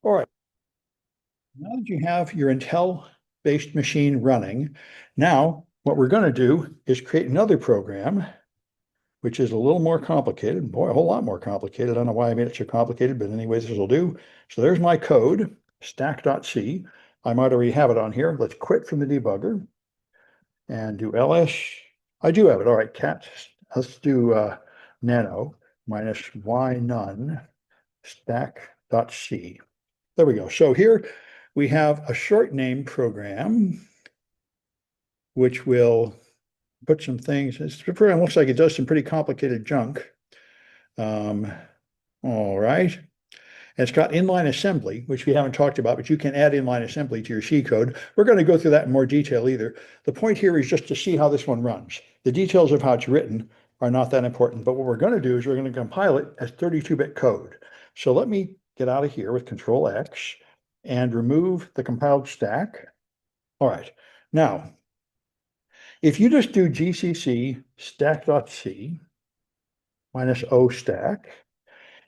All right. Now that you have your Intel-based machine running, now what we're going to do is create another program, which is a little more complicated. Boy, a whole lot more complicated. I don't know why I made it so complicated, but anyways, this will do. So there's my code, stack.c. I might already have it on here. Let's quit from the debugger and do ls. I do have it. All right, cat. Let's do nano minus y none stack.c. There we go. So here we have a short name program, which will put some things. This program looks like it does some pretty complicated junk. All right. And it's got inline assembly, which we haven't talked about, but you can add inline assembly to your C code. We're going to go through that in more detail either. The point here is just to see how this one runs. The details of how it's written are not that important, but what we're going to do is we're going to compile it as 32-bit code. So let me get out of here with Control X and remove the compiled stack. All right. Now, if you just do GCC stack.c minus O stack,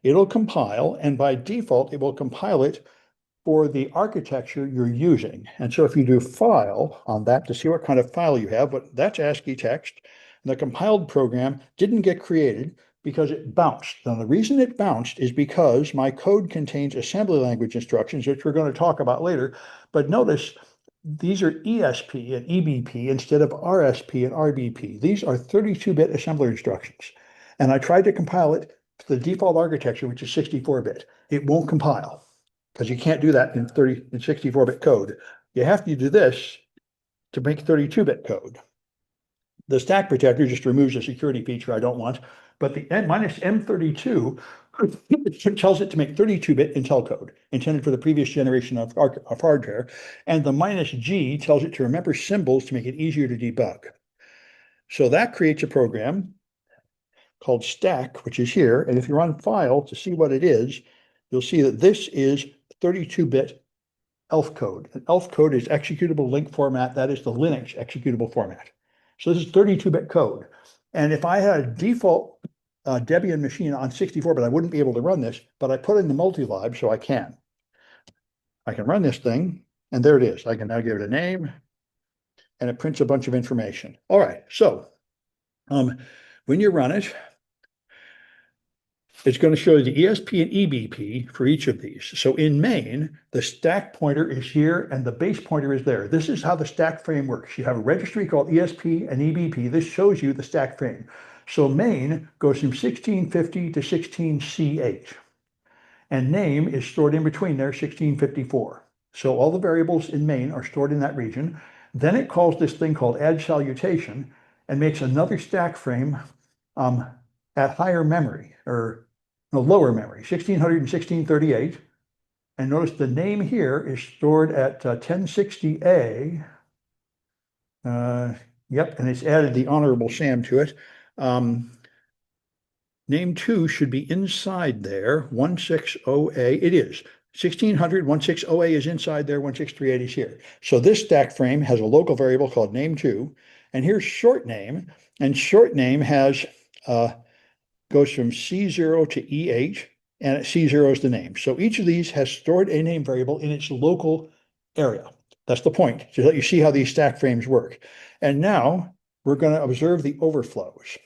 it'll compile, and by default, it will compile it for the architecture you're using. And so if you do file on that to see what kind of file you have, but that's ASCII text, and the compiled program didn't get created because it bounced. Now, the reason it bounced is because my code contains assembly language instructions, which we're going to talk about later. But notice these are ESP and EBP instead of RSP and RBP. These are 32-bit assembler instructions. And I tried to compile it to the default architecture, which is 64-bit. It won't compile because you can't do that in 64-bit code. You have to do this to make 32-bit code. The stack protector just removes a security feature I don't want, but the minus M32 tells it to make 32-bit Intel code intended for the previous generation of hardware, and the minus G tells it to remember symbols to make it easier to debug. So that creates a program called stack, which is here, and if you run file to see what it is, you'll see that this is 32-bit ELF code. And ELF code is executable link format. That is the Linux executable format. So this is 32-bit code. And if I had a default Debian machine on 64, but I wouldn't be able to run this, but I put in the multi-lib, so I can. I can run this thing, and there it is. I can now give it a name, and it prints a bunch of information. All right, so when you run it, it's going to show the ESP and EBP for each of these. So in main, the stack pointer is here and the base pointer is there. This is how the stack frame works. You have a registry called ESP and EBP. This shows you the stack frame. So main goes from 1650 to 16C8. And name is stored in between there, 1654. So all the variables in main are stored in that region. Then it calls this thing called add salutation and makes another stack frame at higher memory, or no, lower memory, 1600 and 1638. And notice the name here is stored at 1060A. Yep, and it's added the Honorable Sam to it. Name 2 should be inside there, 160A. It is. 1600, 160A is inside there, 1638 is here. So this stack frame has a local variable called name 2. And here's short name. And short name has goes from C0 to E8, and C0 is the name. So each of these has stored a name variable in its local area. That's the point, to let you see how these stack frames work. And now we're going to observe the overflows.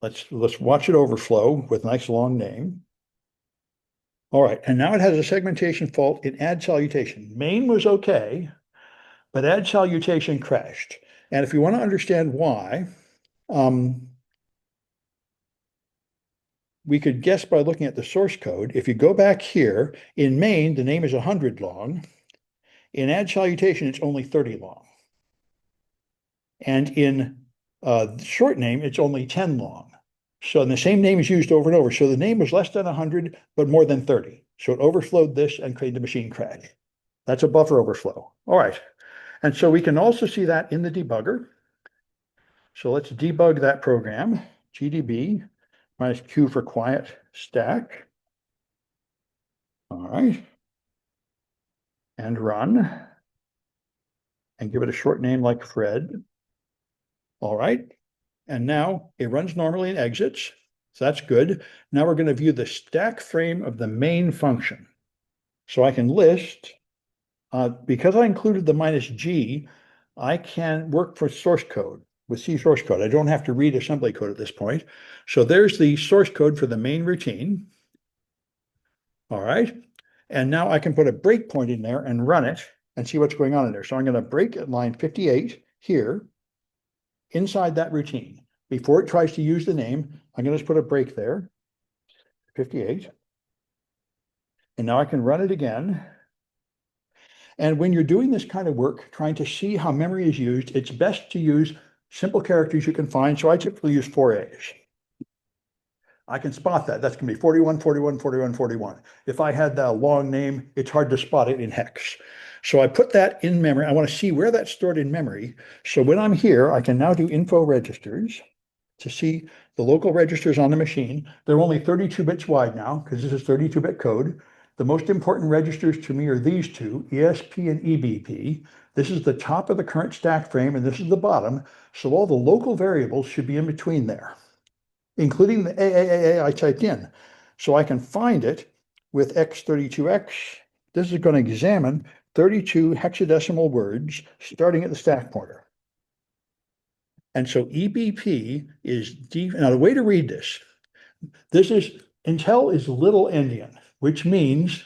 Let's watch it overflow with a nice long name. All right, and now it has a segmentation fault in add salutation. Main was okay, but add salutation crashed. And if you want to understand why, we could guess by looking at the source code. If you go back here, in main, the name is 100 long. In add salutation, it's only 30 long. And in short name, it's only 10 long. So the same name is used over and over. So the name was less than 100, but more than 30. So it overflowed this and created a machine crash. That's a buffer overflow. All right. And so we can also see that in the debugger. So let's debug that program, GDB minus Q for quiet stack. All right. And run. And give it a short name like Fred. All right. And now it runs normally and exits. So that's good. Now we're going to view the stack frame of the main function. So I can list, because I included the -G, I can work for source code with C source code. I don't have to read assembly code at this point. So there's the source code for the main routine. All right. And now I can put a breakpoint in there and run it and see what's going on in there. So I'm going to break at line 58 here inside that routine. Before it tries to use the name, I'm going to just put a break there, 58. And now I can run it again. And when you're doing this kind of work, trying to see how memory is used, it's best to use simple characters you can find. So I typically use 4 A's. I can spot that. That's going to be 41, 41, 41, 41. If I had that long name, it's hard to spot it in hex. So I put that in memory. I want to see where that's stored in memory. So when I'm here, I can now do info registers to see the local registers on the machine. They're only 32 bits wide now because this is 32-bit code. The most important registers to me are these two, ESP and EBP. This is the top of the current stack frame and this is the bottom. So all the local variables should be in between there, including the AAAA I typed in. So I can find it with X32X. This is going to examine 32 hexadecimal words starting at the stack pointer. And so EBP is deep. Now the way to read this is Intel is little endian, which means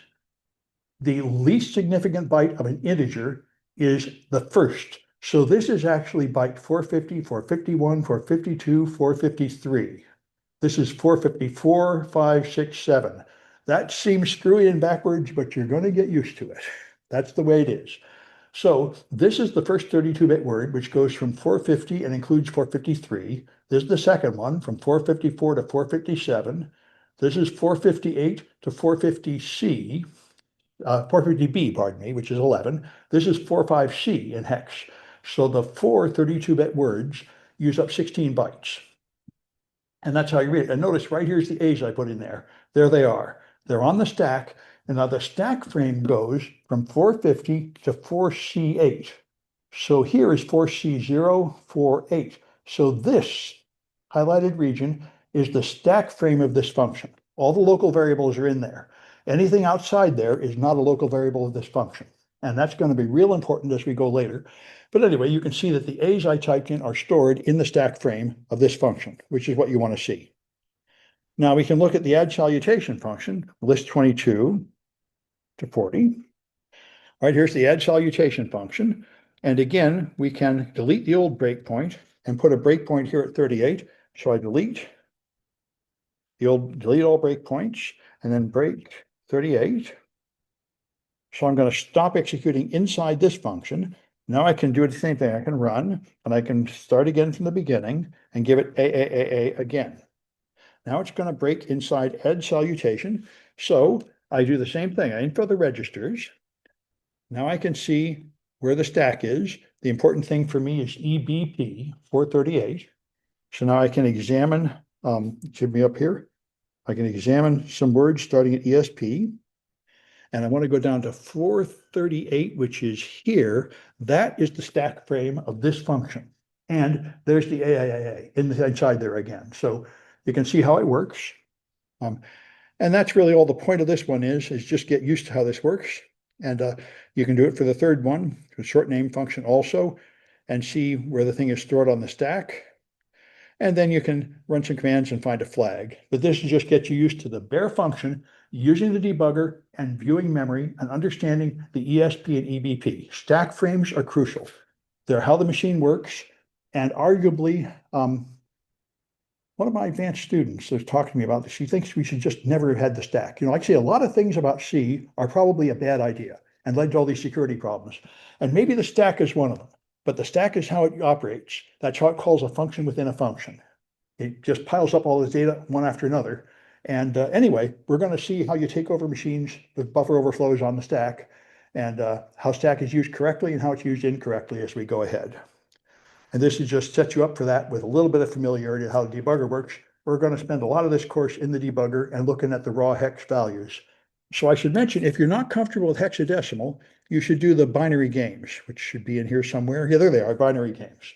the least significant byte of an integer is the first. So this is actually byte 450, 451, 452, 453. This is 454, 5, 6, 7. That seems screwy and backwards, but you're going to get used to it. That's the way it is. So this is the first 32-bit word, which goes from 450 and includes 453. This is the second one from 454 to 457. This is 458 to 450C, 450B, pardon me, which is 11. This is 45C in hex. So the four 32-bit words use up 16 bytes. And that's how you read it. And notice right here's the A's I put in there. There they are. They're on the stack. And now the stack frame goes from 450 to 4C8. So here is 4C048. So this highlighted region is the stack frame of this function. All the local variables are in there. Anything outside there is not a local variable of this function. And that's going to be real important as we go later. But anyway, you can see that the A's I typed in are stored in the stack frame of this function, which is what you want to see. Now we can look at the add salutation function, list 22 to 40. All right, here's the add salutation function. And again, we can delete the old breakpoint and put a breakpoint here at 38. So I delete all breakpoints and then break 38. So I'm going to stop executing inside this function. Now I can do the same thing. I can run and I can start again from the beginning and give it AAAA again. Now it's going to break inside add salutation. So I do the same thing. I info the registers. Now I can see where the stack is. The important thing for me is EBP 438. So now I can examine, should be up here. I can examine some words starting at ESP. And I want to go down to 438, which is here. That is the stack frame of this function. And there's the AAAA inside there again. So you can see how it works. And that's really all the point of this one is just get used to how this works. And you can do it for the third one, the short name function also, and see where the thing is stored on the stack. And then you can run some commands and find a flag. But this is just get you used to the bare function, using the debugger and viewing memory and understanding the ESP and EBP. Stack frames are crucial. They're how the machine works. And arguably, one of my advanced students is talking to me about this. She thinks we should just never have had the stack. Like I say, a lot of things about C are probably a bad idea and led to all these security problems. And maybe the stack is one of them. But the stack is how it operates. That's how it calls a function within a function. It just piles up all this data one after another. And anyway, we're going to see how you take over machines with buffer overflows on the stack and how stack is used correctly and how it's used incorrectly as we go ahead. And this is just set you up for that with a little bit of familiarity of how the debugger works. We're going to spend a lot of this course in the debugger and looking at the raw hex values. So I should mention, if you're not comfortable with hexadecimal, you should do the binary games, which should be in here somewhere. Yeah, there they are, binary games.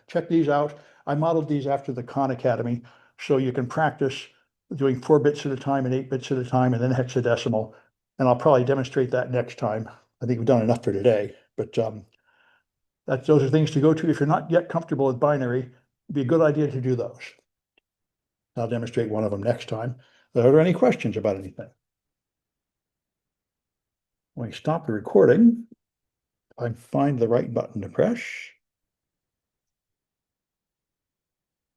Check these out. I modeled these after the Khan Academy, so you can practice doing 4 bits at a time and 8 bits at a time and then hexadecimal. And I'll probably demonstrate that next time. I think we've done enough for today, but those are things to go to. If you're not yet comfortable with binary, it'd be a good idea to do those. I'll demonstrate one of them next time. Are there any questions about anything? When I stop the recording, I find the right button to press.